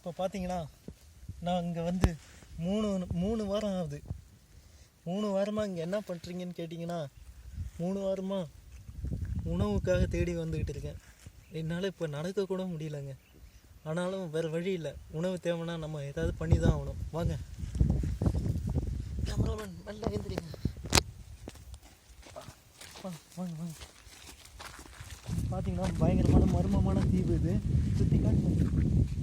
இப்போ பார்த்தீங்கன்னா நான் இங்கே வந்து மூணு வாரம் ஆகுது. 3 வாரமாக இங்கே என்ன பண்ணுறீங்கன்னு கேட்டிங்கன்னா, 3 வாரமாக உணவுக்காக தேடி வந்துக்கிட்டு இருக்கேன். என்னால் இப்போ நடக்கக்கூட முடியலைங்க. ஆனாலும் வேறு வழி இல்லை. உணவு தேவைன்னா நம்ம ஏதாவது பண்ணி தான் ஆகணும். வாங்க கேமராமேன், நல்லா எழுந்திரிங்க. வாங்க வாங்க. பார்த்தீங்கன்னா பயங்கரமான மர்மமான தீவு இது. சுற்றி காட்டு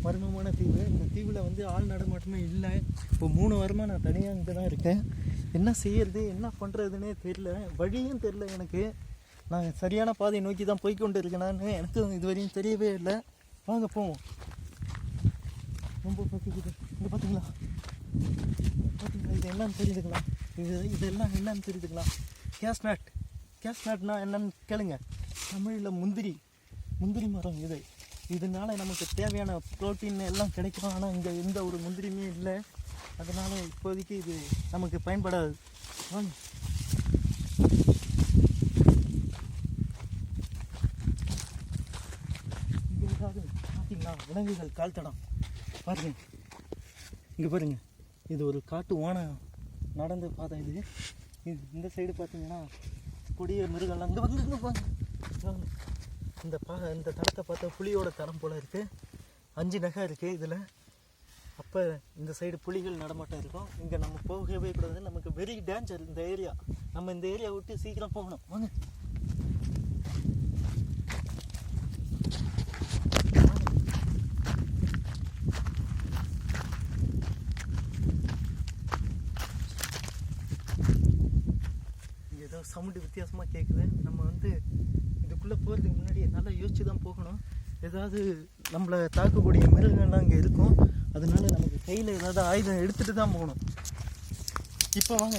மர்மமான தீவு. இந்த தீவில் வந்து ஆள் நடமாட்டமே இல்லை. இப்போ 3 வாரமாக நான் தனியாக இங்கே தான் இருக்கேன். என்ன செய்யறது, என்ன பண்ணுறதுன்னே தெரில, வழியும் தெரில எனக்கு. நான் சரியான பாதையை நோக்கி தான் போய்கொண்டு இருக்கேனான்னு எனக்கு இதுவரையும் தெரியவே இல்லை. வாங்க போவோம். ரொம்ப பசிக்குது. இங்கே பார்த்தீங்களா இது என்னன்னு தெரியுதுங்களா? இதெல்லாம் என்னன்னு தெரியுதுங்களா? கேஸ்நாட்னா என்னன்னு கேளுங்க. தமிழில் முந்திரி மரம். இதனால நமக்கு தேவையான ப்ரோட்டீன் எல்லாம் கிடைக்கும். ஆனால் இங்கே எந்த ஒரு முந்திரியுமே இல்லை. அதனால் இப்போதைக்கு இது நமக்கு பயன்படாது. வாங்க. இங்கே ஏதாவது பார்த்தீங்களா விலங்குகள் கால் தடம் பாருங்க. இங்கே பாருங்க, இது ஒரு காட்டு ஓனை நடந்த பாதை. இது இந்த சைடு பார்த்தீங்கன்னா கொடிய மிருகம்லாம் அங்கே வந்து இந்த தடத்தை பார்த்தா புலியோட தடம் போல் இருக்குது. 5 நகை இருக்குது இதில். அப்போ இந்த சைடு புலிகள் நடமாட்டம் இருக்கும். இங்கே நம்ம போகவே கூடாது. நமக்கு வெரி டேஞ்சர் இந்த ஏரியா. நம்ம இந்த ஏரியா விட்டு சீக்கிரம் போகணும். வாங்க. இங்கே ஏதோ சவுண்டு வித்தியாசமாக கேட்குது. நம்ம வந்து இதுக்குள்ளே போகிறதுக்கு முன்னாடி நல்லா யோசிச்சு தான் போகணும். ஏதாவது நம்மளை தாக்கக்கூடிய மிருகங்கள்லாம் இங்கே இருக்கும். அதனால நமக்கு கையில் ஏதாவது ஆயுதம் எடுத்துகிட்டு தான் போகணும். இப்போ வாங்க.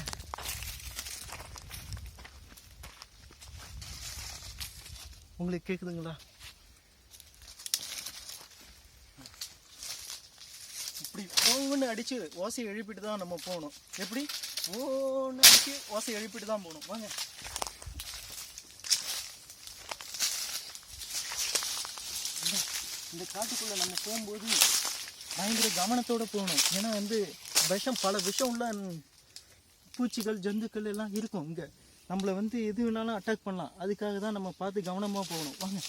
உங்களுக்கு கேட்குதுங்களா? இப்படி ஓன்னு அடித்து ஓசை எழுப்பிட்டு தான் நம்ம போகணும். எப்படி? ஓன்னு அடித்து ஓசை எழுப்பிட்டு தான் போகணும். வாங்க. இந்த காட்டுக்குள்ளே நம்ம போகும்போது பயங்கர கவனத்தோடு போகணும். ஏன்னா வந்து பல விஷம் உள்ள பூச்சிகள் ஜந்துக்கள் எல்லாம் இருக்கும். இங்கே நம்மளை வந்து எது வேணாலும் அட்டாக் பண்ணலாம். அதுக்காக தான் நம்ம பார்த்து கவனமாக போகணும். வாங்க.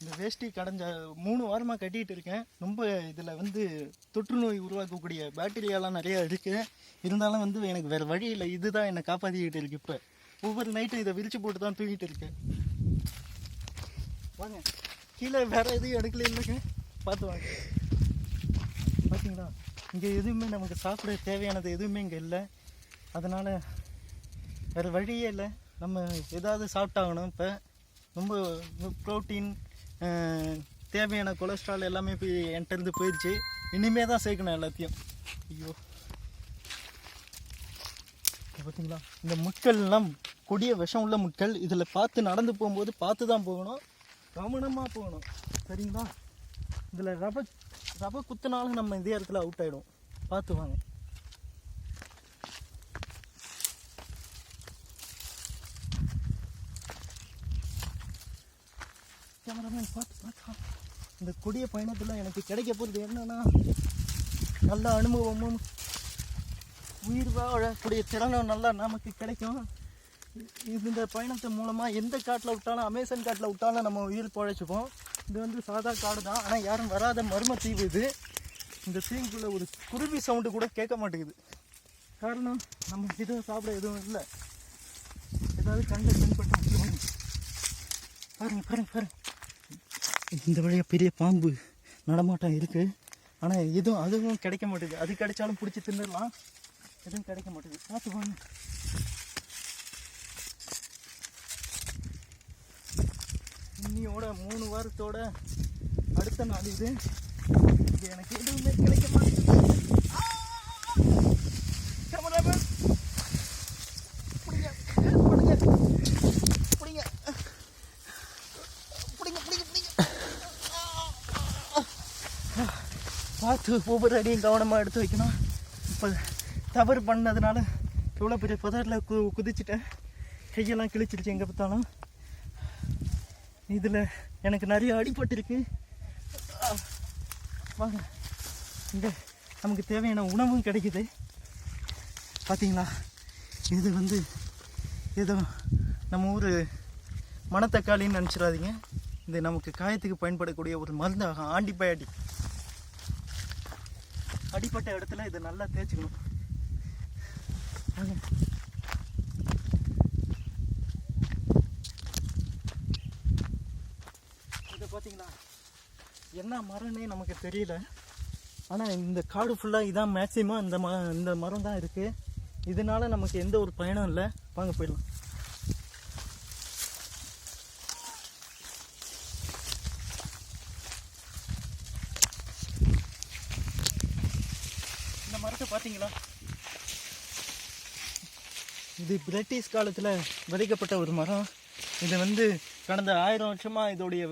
இந்த வேஷ்டி கடந்த 3 வாரமாக கட்டிகிட்டு இருக்கேன். ரொம்ப இதில் வந்து தொற்று நோய் உருவாக்கக்கூடிய பாக்டீரியாலாம் நிறையா இருக்குது. இருந்தாலும் வந்து எனக்கு வேறு வழி இல்லை. இதுதான் என்னை காப்பாற்றிக்கிட்டு இருக்கு. இப்போ ஒவ்வொரு நைட்டும் இதை விரிச்சு போட்டு தான் தூங்கிட்டு இருக்கேன். வாங்க. கீழே வேறு எதுவும் எடுக்கல இல்லைங்க. பார்த்து வாங்க. பார்த்தீங்களா, இங்கே எதுவுமே நமக்கு சாப்பிட தேவையானது எதுவுமே இங்கே இல்லை. அதனால் வேறு வழியே இல்லை. நம்ம ஏதாவது சாப்பிட்டாகணும். இப்போ ரொம்ப ப்ரோட்டீன், தேவையான கொலஸ்ட்ரால் எல்லாமே போய் என்கிட்ட போயிடுச்சு. இனிமே தான் சேர்க்கணும் எல்லாத்தையும். ஐயோ, பார்த்தீங்களா இந்த முட்கள்லாம் கொடிய விஷம் உள்ள முட்கள். இதில் பார்த்து நடந்து போகும்போது பார்த்து தான் போகணும், கவனமாக போகணும். சரிங்களா? இதில் ரப குத்துனாலும் நம்ம இதே இடத்துல அவுட் ஆகிடும். பார்த்து வாங்க. கேமராமேன் பார்த்து. இந்த கொடிய பயணத்தில் எனக்கு கிடைக்க போகிறது என்னன்னா, நல்ல அனுபவமும் உயிர் வாழக்கூடிய திறனும் நல்லா நமக்கு கிடைக்கும். இந்த பயணத்தின் மூலமாக எந்த காட்டில் விட்டாலும், அமேசான் காட்டில் விட்டாலும் நம்ம உயிர் பழைச்சிப்போம். இது வந்து சாதா காடு தான். ஆனால் யாரும் வராத மர்ம தீவு இது. இந்த தீவுக்குள்ளே ஒரு குருவி சவுண்டு கூட கேட்க மாட்டேங்குது. காரணம், நம்ம எதுவும் சாப்பிட எதுவும் இல்லை. ஏதாவது கண்ணில் தென்பட்டு பாருங்க. இந்த வழியாக பெரிய பாம்பு நடமாட்டம் இருக்குது. ஆனால் அதுவும் கிடைக்க மாட்டேங்குது. அது கிடைச்சாலும் பிடிச்சி தின்னுடலாம். எதுவும் கிடைக்க மாட்டேங்குது. பார்த்து வாங்க. இன்னியோட 3 வாரத்தோட அடுத்த நாள் இது. எனக்கு எதுவுமே கிடைக்க மாட்டேங்குது. பார்த்து ஒவ்வொரு அடியும் கவனமாக எடுத்து வைக்கணும். இப்போ தவறு பண்ணதுனால இவ்வளோ பெரிய புதரில் குதிச்சுட்டேன். கையெல்லாம் கிழிச்சிருச்சு எங்கே பார்த்தாலும். இதில் எனக்கு நிறைய அடிபட்டிருக்கு. வாங்க, இங்கே நமக்கு தேவையான உணவும் கிடைக்குது. பார்த்தீங்களா, இது வந்து ஏதோ நம்ம ஊர் மணத்தக்காளின்னு நினச்சிடாதீங்க. இது நமக்கு காயத்துக்கு பயன்படக்கூடிய ஒரு மருந்தாகும், ஆன்டிபயோட்டிக். அடிப்பட்ட இடத்துல இதை நல்லா தேய்ச்சிக்கணும். இதை பார்த்தீங்களா, என்ன மரம்னே நமக்கு தெரியல. ஆனால் இந்த காடு ஃபுல்லாக இதான் மேக்சிமம் இந்த மரம் தான் இருக்குது. இதனால நமக்கு எந்த ஒரு பயனும் இல்லை. வாங்க போயிடலாம். இந்த மரத்தை பார்த்தீங்களா, இது பிரிட்டிஷ் காலத்தில் விதைக்கப்பட்ட ஒரு மரம். இது வந்து கடந்த 1000 வருஷமாக இதோடைய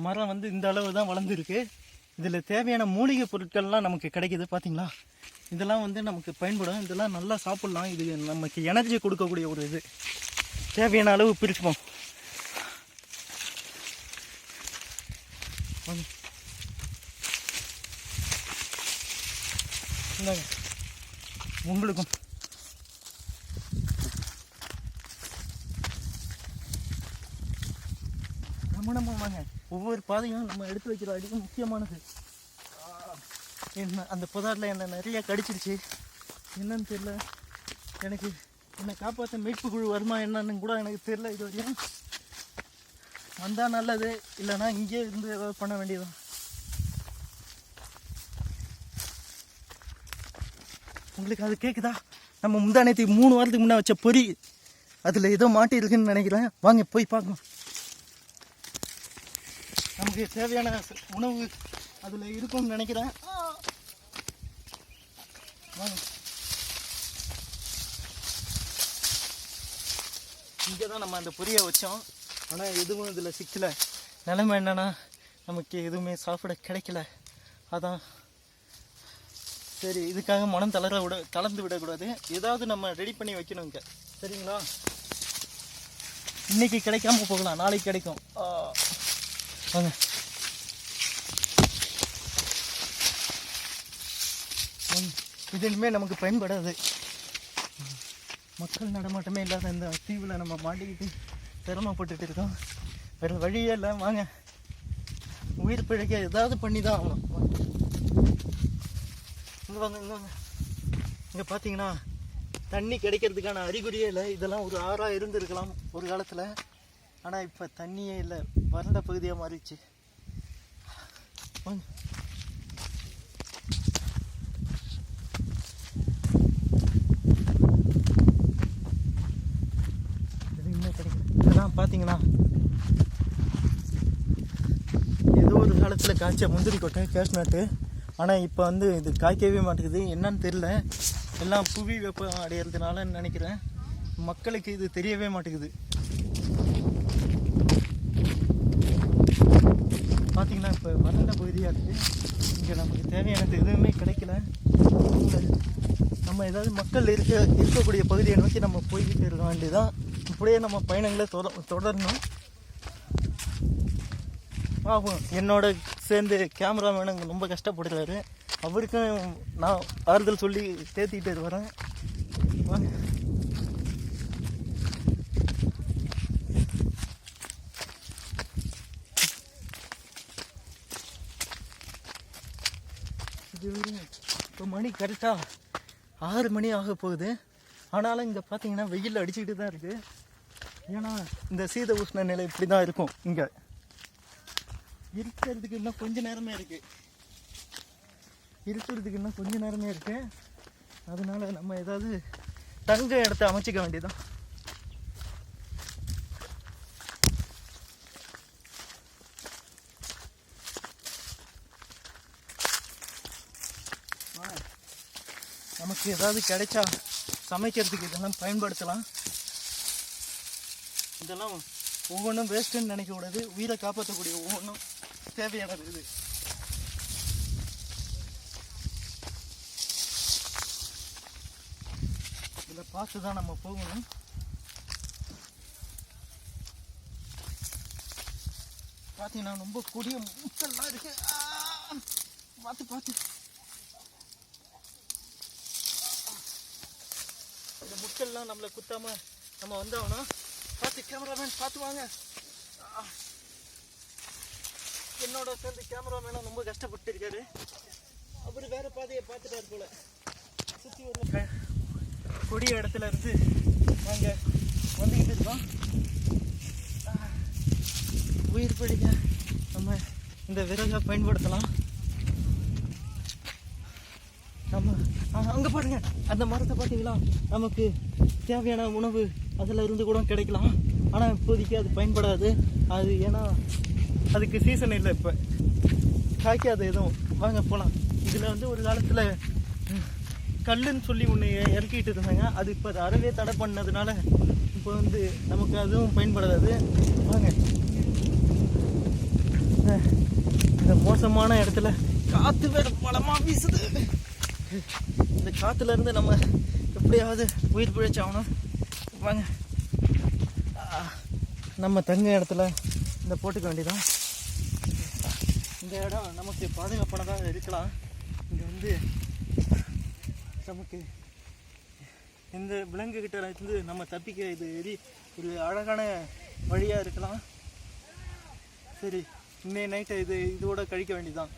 மரம் வந்து இந்த அளவு தான் வளர்ந்துருக்கு. இதில் தேவையான மூலிகை பொருட்கள்லாம் நமக்கு கிடைக்கிது. பார்த்தீங்களா, இதெல்லாம் வந்து நமக்கு பயன்படும். இதெல்லாம் நல்லா சாப்பிட்லாம். இது நமக்கு எனர்ஜி கொடுக்கக்கூடிய ஒரு இது. தேவையான அளவு பிரிச்சுப்போம். உங்களுக்கும் கவனமாக வாங்க. ஒவ்வொரு பாதையும் நம்ம எடுத்து வைக்கிற அடிக்கும் முக்கியமானது. என்ன அந்த புதாரில் என்னை நிறைய கடிச்சிருச்சு. என்னன்னு தெரியல. எனக்கு என்னை காப்பாற்ற மீட்பு குழு வருமா என்னன்னு கூட எனக்கு தெரியல. இது வரையும் வந்தால் நல்லது, இல்லைன்னா இங்கே இருந்து ஏதாவது பண்ண வேண்டியதான். உங்களுக்கு அது கேட்குதா? நம்ம முந்தானத்துக்கு 3 வாரத்துக்கு முன்னே வச்ச பொறி அதில் ஏதோ மாட்டி இருக்குன்னு நினைக்கிறேன். வாங்க போய் பார்க்கலாம். நமக்கு தேவையான உணவு அதில் இருக்கும்னு நினைக்கிறேன். வாங்க, இங்கே தான் நம்ம அந்த பொரியை வச்சோம். ஆனால் எதுவும் இதில் சிக்கலை. நிலைமை என்னென்னா, நமக்கு எதுவுமே சாப்பிட கிடைக்கல. அதான் சரி, இதுக்காக மனம் தளர்ந்து விடக்கூடாது. ஏதாவது நம்ம ரெடி பண்ணி வைக்கணுங்க. சரிங்களா, இன்னைக்கு கிடைக்காம போகலாம், நாளைக்கு கிடைக்கும். வாங்க, இது இனிமேல் நமக்கு பயன்படாது. மக்கள் நடமாட்டமே இல்லாத இந்த தீவில் நம்ம மாட்டிக்கிட்டு சிரமப்பட்டுட்டு இருக்கோம். வேறு வழியே இல்லை. வாங்க, உயிர் பிழைக்க ஏதாவது பண்ணி தான் ஆகணும். இங்கே வாங்க, இங்கே வாங்க. இங்கே பார்த்தீங்கன்னா தண்ணி கிடைக்கிறதுக்கான அறிகுறியே இல்லை. இதெல்லாம் ஒரு ஆறாக இருந்திருக்கலாம் ஒரு காலத்தில். ஆனால் இப்போ தண்ணியே இல்லை, வறண்ட பகுதியாக மாறிடுச்சு. வாங்க, இதெல்லாம் பார்த்தீங்கன்னா ஏதோ ஒரு காலத்தில் காய்ச்ச முந்திரி கொட்டை, கேஷ்நாட்டு. ஆனால் இப்போ வந்து இது காய்க்கவே மாட்டேங்குது. என்னன்னு தெரியல. எல்லாம் புவி வெப்பம் அடையிறதுனால நினைக்கிறேன். மக்களுக்கு இது தெரியவே மாட்டேங்குது. பார்த்தீங்கன்னா இப்போ வறண்ட பகுதியாக இருக்குது. இங்கே நமக்கு தேவையானது எதுவுமே கிடைக்கல. நம்ம ஏதாவது மக்கள் இருக்கக்கூடிய பகுதியை நோக்கி நம்ம போய்கிட்டு இருக்க வேண்டியதான். இப்படியே நம்ம பயணங்களை தொடரணும். ஆகும், என்னோட சேர்ந்து கேமராமேன் ரொம்ப கஷ்டப்படுறாரு. அவருக்கும் நான் ஆறுதல் சொல்லி தேத்திக்கிட்டு வரேன். இப்போ மணி கரெக்டாக 6 மணி ஆக போகுது. ஆனாலும் இங்கே பார்த்தீங்கன்னா வெயில் அடிச்சுக்கிட்டு தான் இருக்குது. ஏன்னா இந்த சீத உஷ்ண நிலை இப்படி தான் இருக்கும். இங்கே இருக்கிறதுக்கு இன்னும் கொஞ்சம் நேரமே இருக்குது. அதனால நம்ம ஏதாவது தங்க இடத்த அமைச்சிக்க வேண்டியதான். நமக்கு ஏதாவது கிடைச்சா சமைக்கிறதுக்கு இதெல்லாம் பயன்படுத்தலாம். இதெல்லாம் ஒவ்வொன்றும் வேஸ்ட்டுன்னு நினைக்கக்கூடாது. உயிரை காப்பாற்றக்கூடிய ஒவ்வொன்றும் தேவையானது. இது இதில் பார்த்து தான் நம்ம போகணும். பார்த்தீங்கன்னா ரொம்ப கொடிய முட்டெல்லாம் இருக்கு. பார்த்து பார்த்து இந்த முட்டெல்லாம் நம்மளை குத்தாம நம்ம வந்தோம்னா பார்த்து. கேமராமேன் பார்த்து வாங்க. என்னோட சேர்ந்து கேமராமேனும் ரொம்ப கஷ்டப்பட்டு இருக்காரு. அவர் வேற பாதையை பார்த்துட்டாரு போல. சுற்றி ஒரு கொடிய இடத்துல இருந்து நாங்கள் வந்துக்கிட்டு இருக்கோம். உயிர் பிடிக்க நம்ம இந்த விறகை பயன்படுத்தலாம். நம்ம அங்கே பாருங்க, அந்த மரத்தை பார்த்தீங்களா? நமக்கு தேவையான உணவு அதில் இருந்து கூட கிடைக்கலாம். ஆனால் இப்போதைக்கு அது பயன்படாது. அது ஏன்னா அதுக்கு சீசன் இல்லை, இப்போ காய்க்காது எதுவும். வாங்க போகலாம். இதில் வந்து ஒரு காலத்தில் கல்லுன்னு சொல்லி ஒன்று இறக்கிட்டு இருந்தாங்க. அது இப்போ அது அறவே தடை பண்ணதுனால இப்போ வந்து நமக்கு அதுவும் பயன்படாது. வாங்க. இந்த மோசமான இடத்துல காற்று வேறு பலமாக வீசுது. இந்த காற்றுல இருந்து நம்ம எப்படியாவது உயிர் பிழைச்சாகணும். வாங்க, நம்ம தங்க இடத்துல இந்த போட்டுக்க வேண்டியதான். இந்த இடம் நமக்கு பாதுகாப்பானதாக இருக்கலாம். இங்கே வந்து நமக்கு இந்த விலங்குகிட்ட இருந்து நம்ம தப்பிக்க இது ஒரு அழகான வழியாக இருக்கலாம். சரி, இன்னைய நைட்டை இதோட கழிக்க வேண்டியதான்.